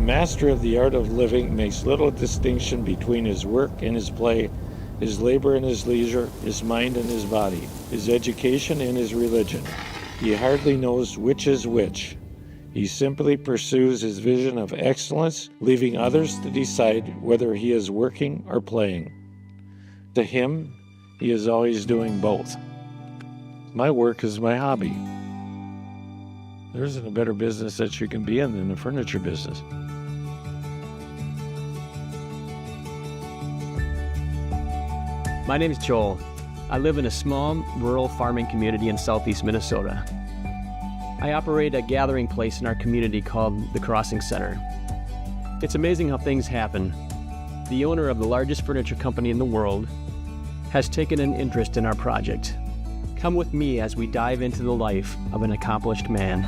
master of the art of living makes little distinction between his work and his play, his labor and his leisure, his mind and his body, his education and his religion. He hardly knows which is which. He simply pursues his vision of excellence, leaving others to decide whether he is working or playing. To him, he is always doing both. My work is my hobby. There isn't a better business that you can be in than the furniture business. My name is Joel. I live in a small rural farming community in southeast Minnesota. I operate a gathering place in our community called the Crossing Center. It's amazing how things happen. The owner of the largest furniture company in the world has taken an interest in our project. Come with me as we dive into the life of an accomplished man.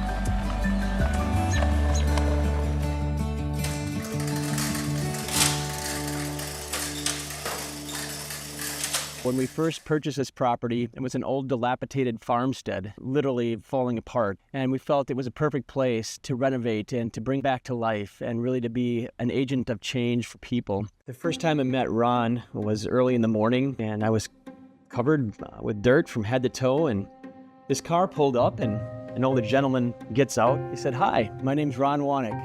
When we first purchased this property, it was an old dilapidated farmstead, literally falling apart. And we felt it was a perfect place to renovate and to bring back to life and really to be an agent of change for people. The first time I met Ron was early in the morning, and I was covered with dirt from head to toe, and this car pulled up and an older gentleman gets out. He said, "Hi, my name's Ron Wanek.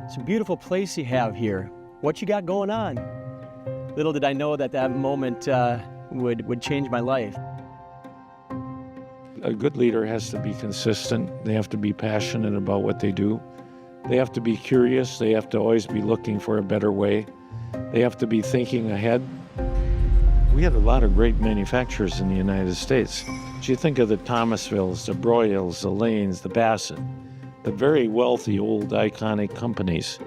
It's a beautiful place you have here. What you got going on?" Little did I know that that moment would change my life. A good leader has to be consistent. They have to be passionate about what they do. They have to be curious. They have to always be looking for a better way. They have to be thinking ahead. We had a lot of great manufacturers in the United States. You think of the Thomasvilles, the Broyles, the Lanes, the Bassett, the very wealthy old iconic companies.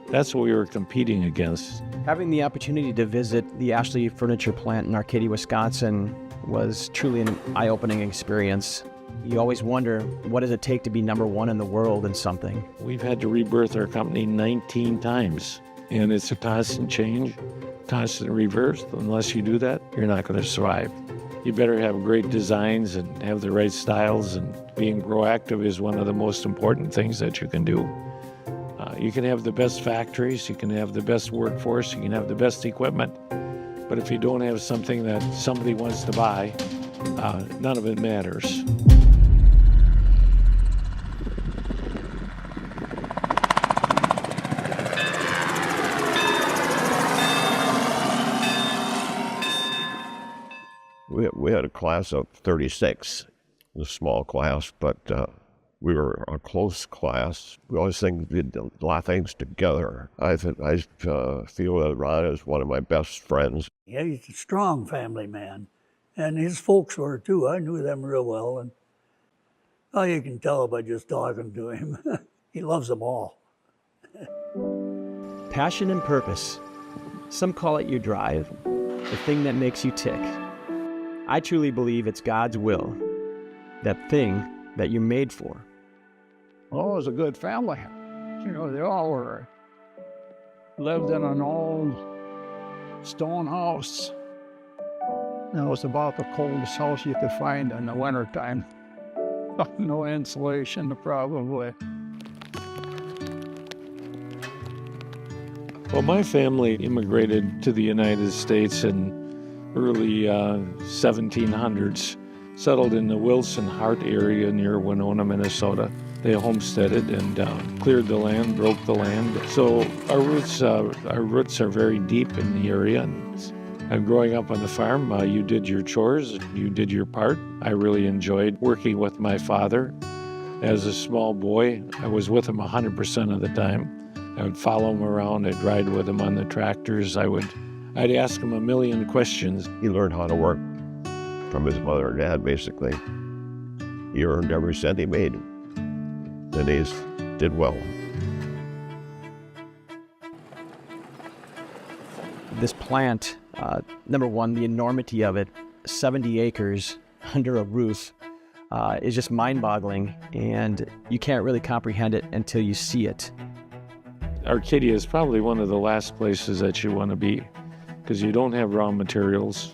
That's what we were competing against. Having the opportunity to visit the Ashley Furniture plant in Arcadia, Wisconsin was truly an eye-opening experience. You always wonder, what does it take to be number one in the world in something? We've had to rebirth our company 19 times, and it's a constant change, constant reverse. Unless you do that, you're not going to survive. You better have great designs and have the right styles, and being proactive is one of the most important things that you can do. You can have the best factories, you can have the best workforce, you can have the best equipment, but if you don't have something that somebody wants to buy, none of it matters. We had a class of 36, a small class, but we were a close class. We always did a lot of things together. I feel that Ron is one of my best friends. Yeah, he's a strong family man, and his folks were too. I knew them real well, and you can tell by just talking to him. He loves them all. Passion and purpose. Some call it your drive, the thing that makes you tick. I truly believe it's God's will, that thing that you're made for. Oh, it was a good family. You know, they all lived in an old stone house. It was about the coldest house you could find in the wintertime. No insulation, probably. Well, my family immigrated to the United States in early 1700s, settled in the Wilson Hart area near Winona, Minnesota. They homesteaded and cleared the land, broke the land. So our roots are very deep in the area. And growing up on the farm, you did your chores, you did your part. I really enjoyed working with my father. As a small boy, I was with him 100% of the time. I would follow him around, I'd ride with him on the tractors, I'd ask him a million questions. He learned how to work from his mother and dad, basically. He earned every cent he made, and he did well. This plant, number one, the enormity of it, 70 acres under a roof, is just mind-boggling, and you can't really comprehend it until you see it. Arcadia is probably one of the last places that you want to be, because you don't have raw materials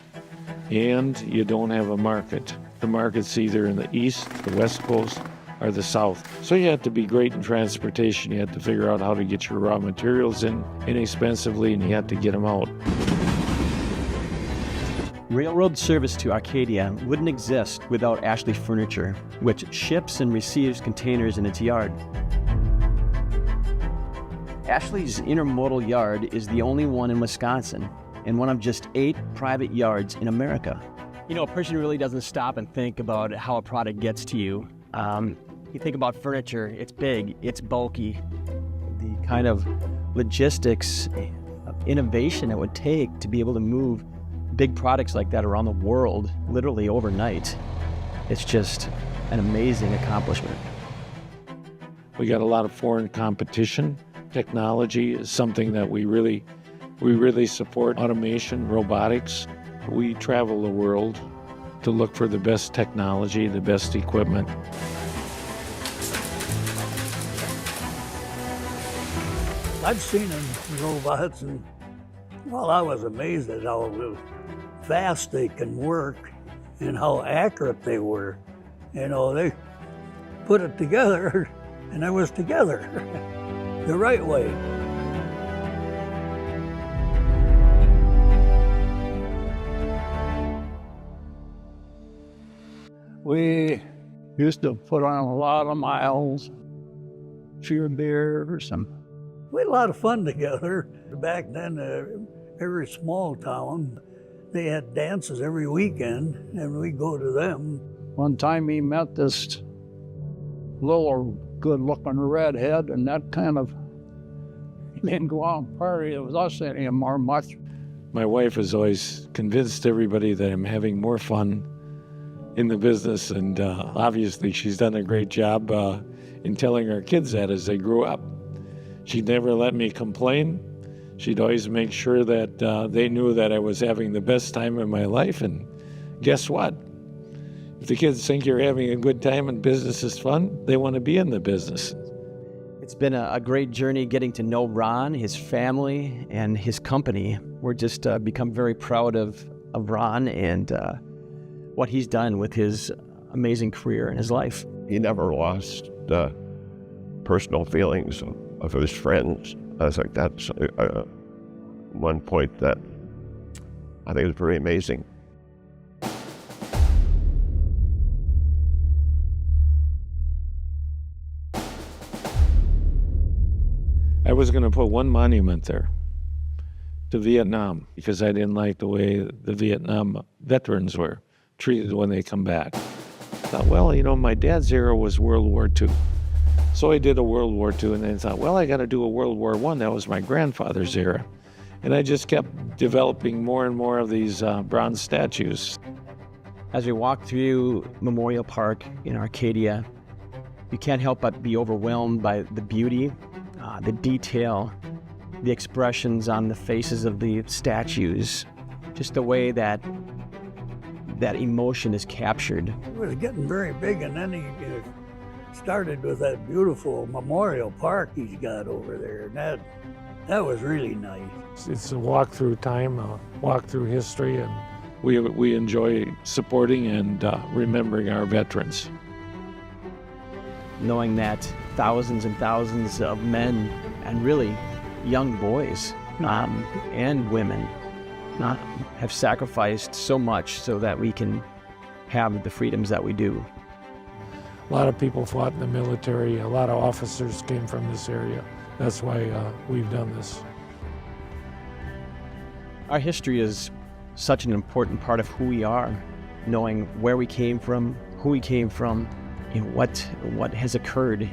and you don't have a market. The market's either in the east, the west coast, are the South. So you have to be great in transportation. You have to figure out how to get your raw materials in inexpensively, and you have to get them out. Railroad service to Arcadia wouldn't exist without Ashley Furniture, which ships and receives containers in its yard. Ashley's intermodal yard is the only one in Wisconsin and one of just 8 private yards in America. You know, a person really doesn't stop and think about how a product gets to you. You think about furniture, it's big, it's bulky. The kind of logistics of innovation it would take to be able to move big products like that around the world, literally overnight. It's just an amazing accomplishment. We got a lot of foreign competition. Technology is something that we really support. Automation, robotics. We travel the world to look for the best technology, the best equipment. I've seen them robots, and well, I was amazed at how fast they can work and how accurate they were. You know, they put it together, and it was together the right way. We used to put on a lot of miles, few beers, and We had a lot of fun together. Back then, every small town, they had dances every weekend, and we'd go to them. one time he met this little good-looking redhead, and that kind of, he didn't go out and party with us anymore much. My wife has always convinced everybody that I'm having more fun in the business, and obviously she's done a great job in telling our kids that as they grew up. She'd never let me complain. She'd always make sure that they knew that I was having the best time in my life, and guess what? If the kids think you're having a good time and business is fun, they want to be in the business. It's been a great journey getting to know Ron, his family, and his company. We're just become very proud of Ron and what he's done with his amazing career and his life. He never lost the personal feelings of his friends. I think that's one point that I think is pretty amazing. I was going to put one monument there to Vietnam because I didn't like the way the Vietnam veterans were treated when they come back. I thought, well, you know, my dad's era was World War II. So I did a World War II, and then I thought, well, I got to do a World War I. That was my grandfather's era. And I just kept developing more and more of these bronze statues. As we walk through Memorial Park in Arcadia, you can't help but be overwhelmed by the beauty, the detail, the expressions on the faces of the statues, just the way that emotion is captured. It was getting very big, and then he started with that beautiful memorial park he's got over there, and that was really nice. It's a walk through time, a walk through history, and we enjoy supporting and remembering our veterans. Knowing that thousands and thousands of men and really young boys and women have sacrificed so much so that we can have the freedoms that we do. A lot of people fought in the military. A lot of officers came from this area. That's why we've done this. Our history is such an important part of who we are, knowing where we came from, who we came from, and what has occurred.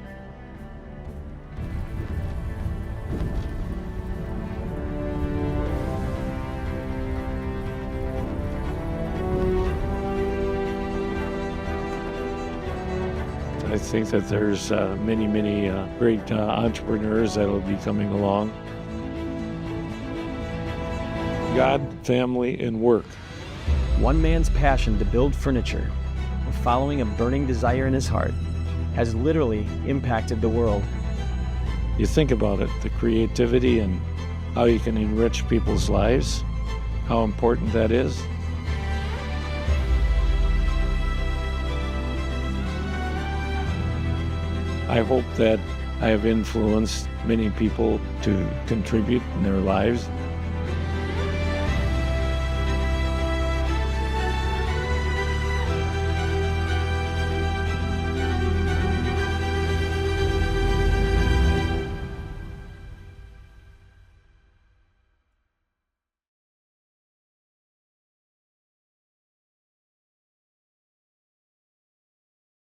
I think that there's many great entrepreneurs that will be coming along. God, family, and work. One man's passion to build furniture, following a burning desire in his heart, has literally impacted the world. You think about it, the creativity and how you can enrich people's lives, how important that is. I hope that I have influenced many people to contribute in their lives